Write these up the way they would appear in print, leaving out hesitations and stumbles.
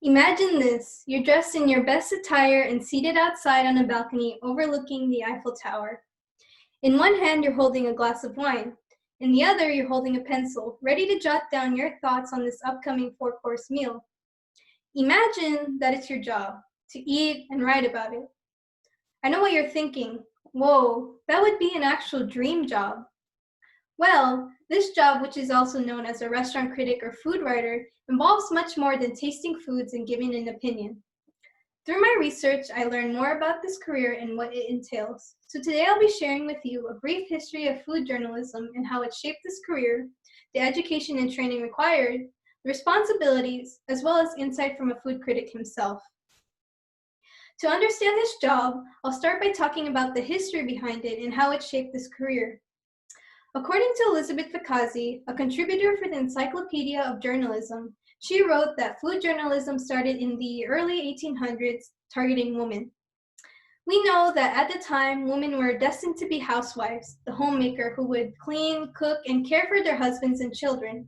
Imagine this. You're dressed in your best attire and seated outside on a balcony overlooking the Eiffel Tower. In one hand, you're holding a glass of wine. In the other, you're holding a pencil, ready to jot down your thoughts on this upcoming four-course meal. Imagine that it's your job to eat and write about it. I know what you're thinking. Whoa, that would be an actual dream job. Well, this job, which is also known as a restaurant critic or food writer, involves much more than tasting foods and giving an opinion. Through my research, I learned more about this career and what it entails. So today I'll be sharing with you a brief history of food journalism and how it shaped this career, the education and training required, the responsibilities, as well as insight from a food critic himself. To understand this job, I'll start by talking about the history behind it and how it shaped this career. According to Elizabeth Fakazi, a contributor for the Encyclopedia of Journalism, she wrote that food journalism started in the early 1800s, targeting women. We know that at the time, women were destined to be housewives, the homemaker who would clean, cook, and care for their husbands and children.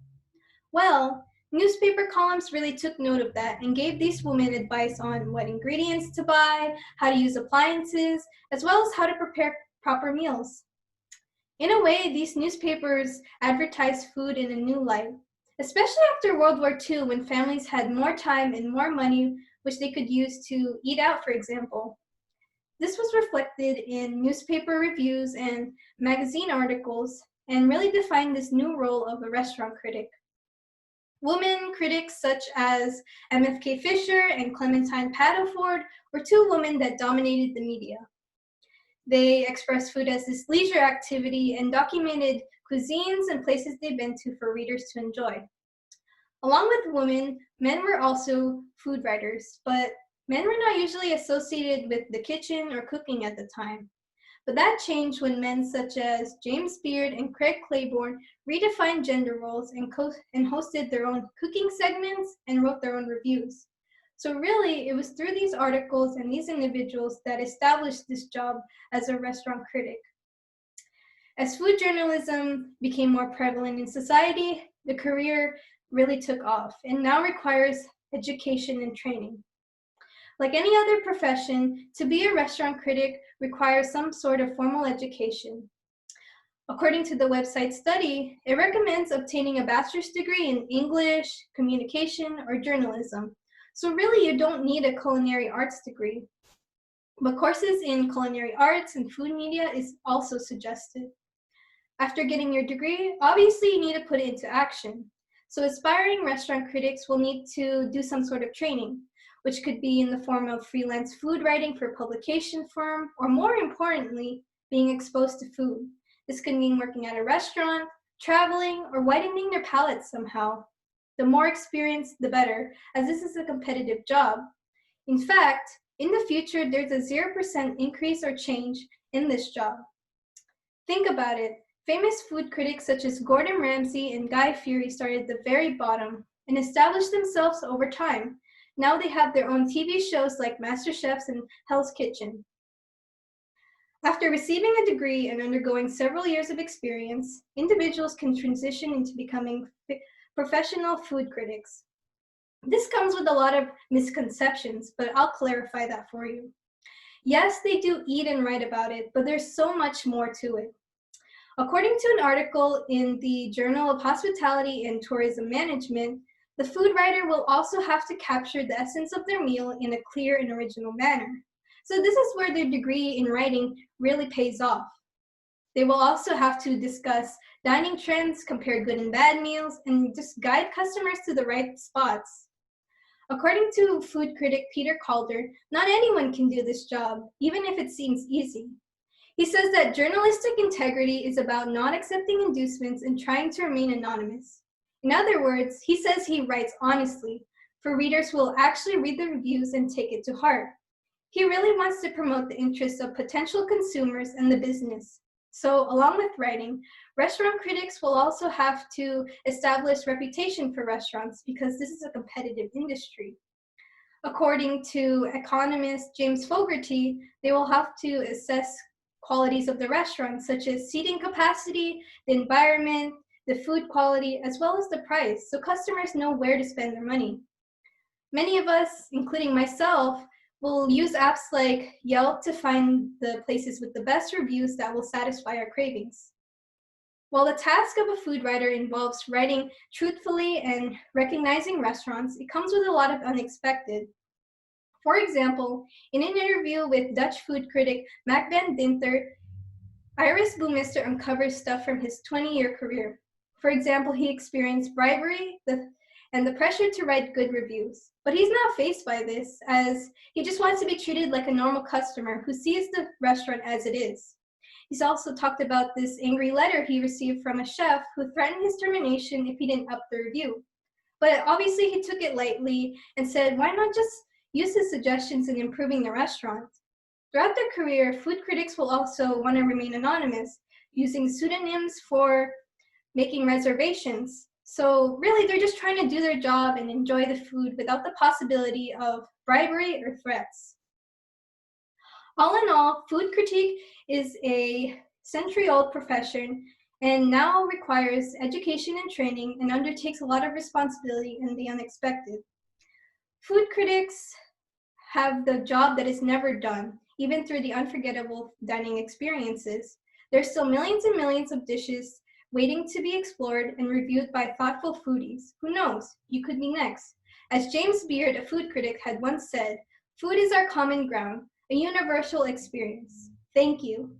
Well, newspaper columns really took note of that and gave these women advice on what ingredients to buy, how to use appliances, as well as how to prepare proper meals. In a way, these newspapers advertised food in a new light, especially after World War II when families had more time and more money which they could use to eat out, for example. This was reflected in newspaper reviews and magazine articles and really defined this new role of a restaurant critic. Women critics such as MFK Fisher and Clementine Paddleford were two women that dominated the media. They expressed food as this leisure activity and documented cuisines and places they've been to for readers to enjoy. Along with women, men were also food writers, but men were not usually associated with the kitchen or cooking at the time. But that changed when men such as James Beard and Craig Claiborne redefined gender roles and hosted their own cooking segments and wrote their own reviews. So really, it was through these articles and these individuals that established this job as a restaurant critic. As food journalism became more prevalent in society, the career really took off and now requires education and training. Like any other profession, to be a restaurant critic requires some sort of formal education. According to the website study, it recommends obtaining a bachelor's degree in English, communication, or journalism. So really, you don't need a culinary arts degree. But courses in culinary arts and food media is also suggested. After getting your degree, obviously you need to put it into action. So aspiring restaurant critics will need to do some sort of training, which could be in the form of freelance food writing for a publication firm, or more importantly, being exposed to food. This could mean working at a restaurant, traveling, or widening their palate somehow. The more experience, the better, as this is a competitive job. In fact, in the future, there's a 0% increase or change in this job. Think about it. Famous food critics such as Gordon Ramsay and Guy Fieri started at the very bottom and established themselves over time. Now they have their own TV shows like MasterChefs and Hell's Kitchen. After receiving a degree and undergoing several years of experience, individuals can transition into becoming professional food critics. This comes with a lot of misconceptions, but I'll clarify that for you. Yes, they do eat and write about it, but there's so much more to it. According to an article in the Journal of Hospitality and Tourism Management, the food writer will also have to capture the essence of their meal in a clear and original manner. So this is where their degree in writing really pays off. They will also have to discuss dining trends, compare good and bad meals, and just guide customers to the right spots. According to food critic Peter Calder, not anyone can do this job, even if it seems easy. He says that journalistic integrity is about not accepting inducements and trying to remain anonymous. In other words, he says he writes honestly, for readers who will actually read the reviews and take it to heart. He really wants to promote the interests of potential consumers and the business. So, along with writing, restaurant critics will also have to establish reputation for restaurants because this is a competitive industry. According to economist James Fogarty, they will have to assess qualities of the restaurant, such as seating capacity, the environment, the food quality, as well as the price, so customers know where to spend their money. Many of us, including myself, will use apps like Yelp to find the places with the best reviews that will satisfy our cravings. While the task of a food writer involves writing truthfully and recognizing restaurants, it comes with a lot of unexpected. For example, in an interview with Dutch food critic Mac van Dinter, Iris Boomeister uncovers stuff from his 20-year career. For example, he experienced bribery and the pressure to write good reviews. But he's not faced by this, as he just wants to be treated like a normal customer who sees the restaurant as it is. He's also talked about this angry letter he received from a chef who threatened his termination if he didn't up the review. But obviously he took it lightly and said, why not just use his suggestions in improving the restaurant? Throughout their career, food critics will also want to remain anonymous, using pseudonyms for making reservations. So really, they're just trying to do their job and enjoy the food without the possibility of bribery or threats. All in all, food critique is a century-old profession and now requires education and training and undertakes a lot of responsibility in the unexpected. Food critics have the job that is never done, even through the unforgettable dining experiences. There's still millions and millions of dishes waiting to be explored and reviewed by thoughtful foodies. Who knows? You could be next. As James Beard, a food critic, had once said, food is our common ground, a universal experience. Thank you.